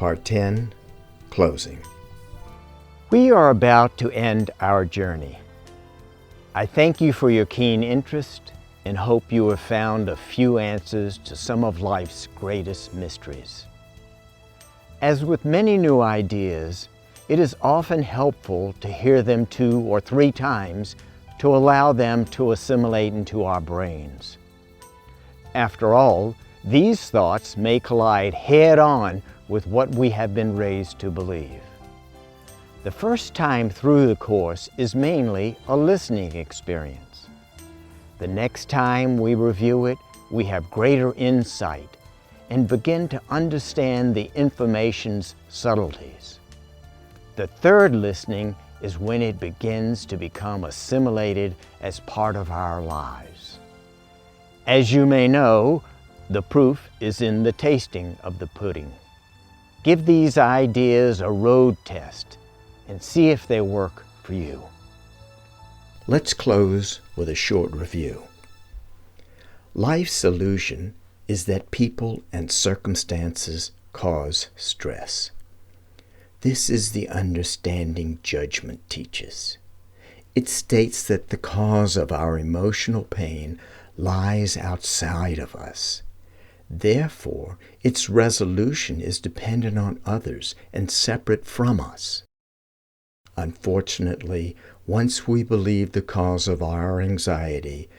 Part 10, Closing. We are about to end our journey. I thank you for your keen interest and hope you have found a few answers to some of life's greatest mysteries. As with many new ideas, it is often helpful to hear them 2 or 3 times to allow them to assimilate into our brains. After all, these thoughts may collide head-on with what we have been raised to believe. The first time through the course is mainly a listening experience. The next time we review it, we have greater insight and begin to understand the information's subtleties. The third listening is when it begins to become assimilated as part of our lives. As you may know, the proof is in the tasting of the pudding. Give these ideas a road test and see if they work for you. Let's close with a short review. Life's illusion is that people and circumstances cause stress. This is the understanding judgment teaches. It states that the cause of our emotional pain lies outside of us. Therefore, its resolution is dependent on others and separate from us. Unfortunately, once we believe the cause of our anxiety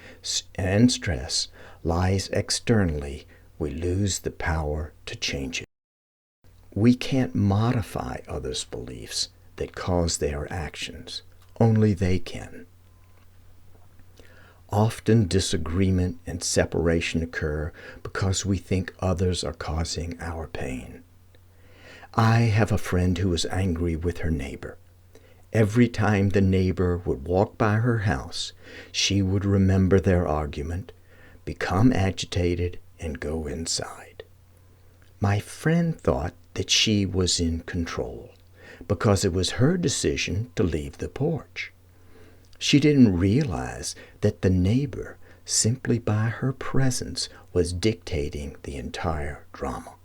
and stress lies externally, we lose the power to change it. We can't modify others' beliefs that cause their actions. Only they can. Often disagreement and separation occur because we think others are causing our pain. I have a friend who was angry with her neighbor. Every time the neighbor would walk by her house, she would remember their argument, become agitated, and go inside. My friend thought that she was in control because it was her decision to leave the porch. She didn't realize that the neighbor, simply by her presence, was dictating the entire drama.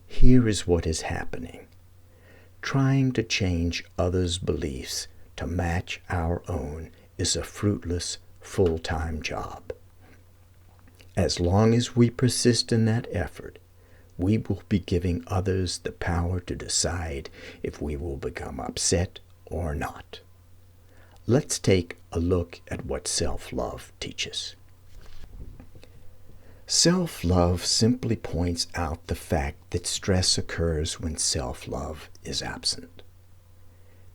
Here is what is happening. Trying to change others' beliefs to match our own is a fruitless, full-time job. As long as we persist in that effort, we will be giving others the power to decide if we will become upset or not. Let's take a look at what self-love teaches. Self-love simply points out the fact that stress occurs when self-love is absent.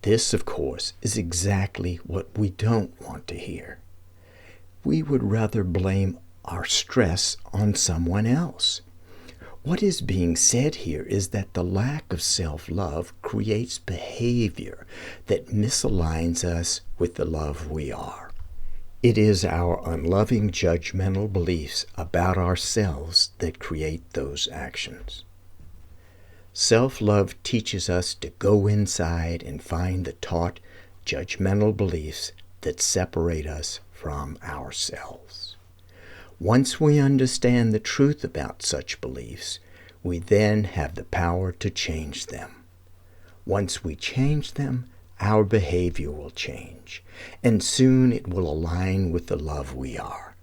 This, of course, is exactly what we don't want to hear. We would rather blame our stress on someone else. What is being said here is that the lack of self-love creates behavior that misaligns us with the love we are. It is our unloving judgmental beliefs about ourselves that create those actions. Self-love teaches us to go inside and find the taught judgmental beliefs that separate us from ourselves. Once we understand the truth about such beliefs, we then have the power to change them. Once we change them, our behavior will change, and soon it will align with the love we are.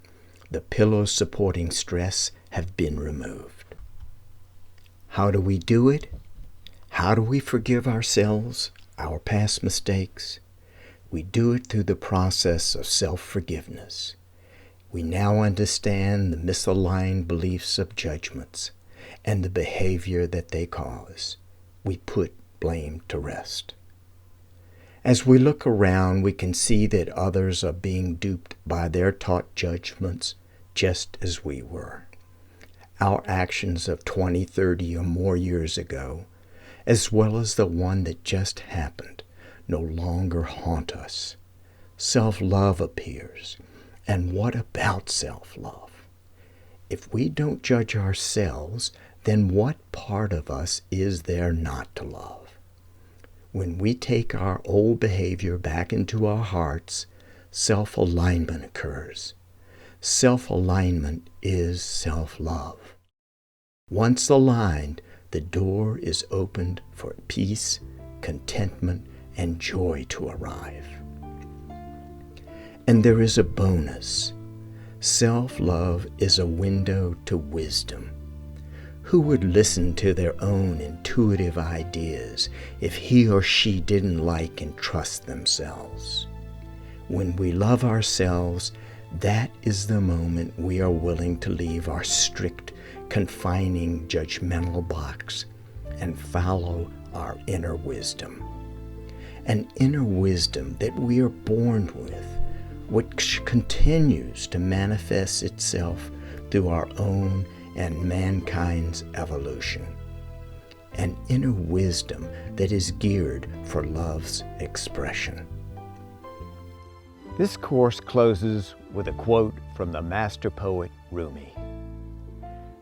The pillars supporting stress have been removed. How do we do it? How do we forgive ourselves, our past mistakes? We do it through the process of self-forgiveness. We now understand the misaligned beliefs of judgments and the behavior that they cause. We put blame to rest. As we look around, we can see that others are being duped by their taught judgments just as we were. Our actions of 20, 30, or more years ago, as well as the one that just happened, no longer haunt us. Self-love appears. And what about self-love? If we don't judge ourselves, then what part of us is there not to love? When we take our old behavior back into our hearts, self-alignment occurs. Self-alignment is self-love. Once aligned, the door is opened for peace, contentment, and joy to arrive. And there is a bonus. Self-love is a window to wisdom. Who would listen to their own intuitive ideas if he or she didn't like and trust themselves? When we love ourselves, that is the moment we are willing to leave our strict, confining, judgmental box and follow our inner wisdom. An inner wisdom that we are born with, which continues to manifest itself through our own and mankind's evolution. An inner wisdom that is geared for love's expression. This course closes with a quote from the master poet Rumi.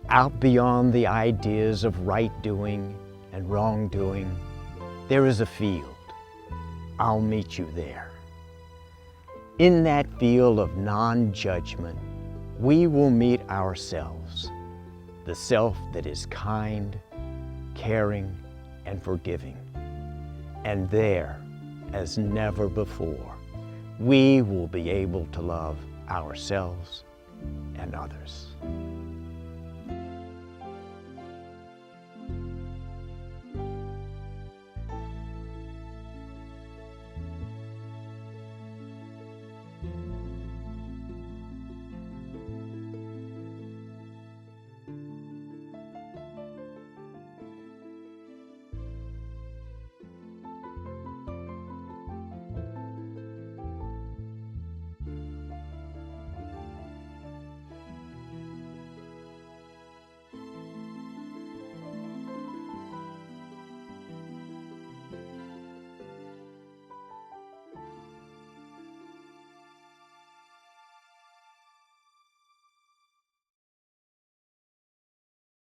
Out beyond the ideas of right doing and wrongdoing, there is a field. I'll meet you there. In that field of non-judgment, we will meet ourselves, the self that is kind, caring, and forgiving. And there, as never before, we will be able to love ourselves and others.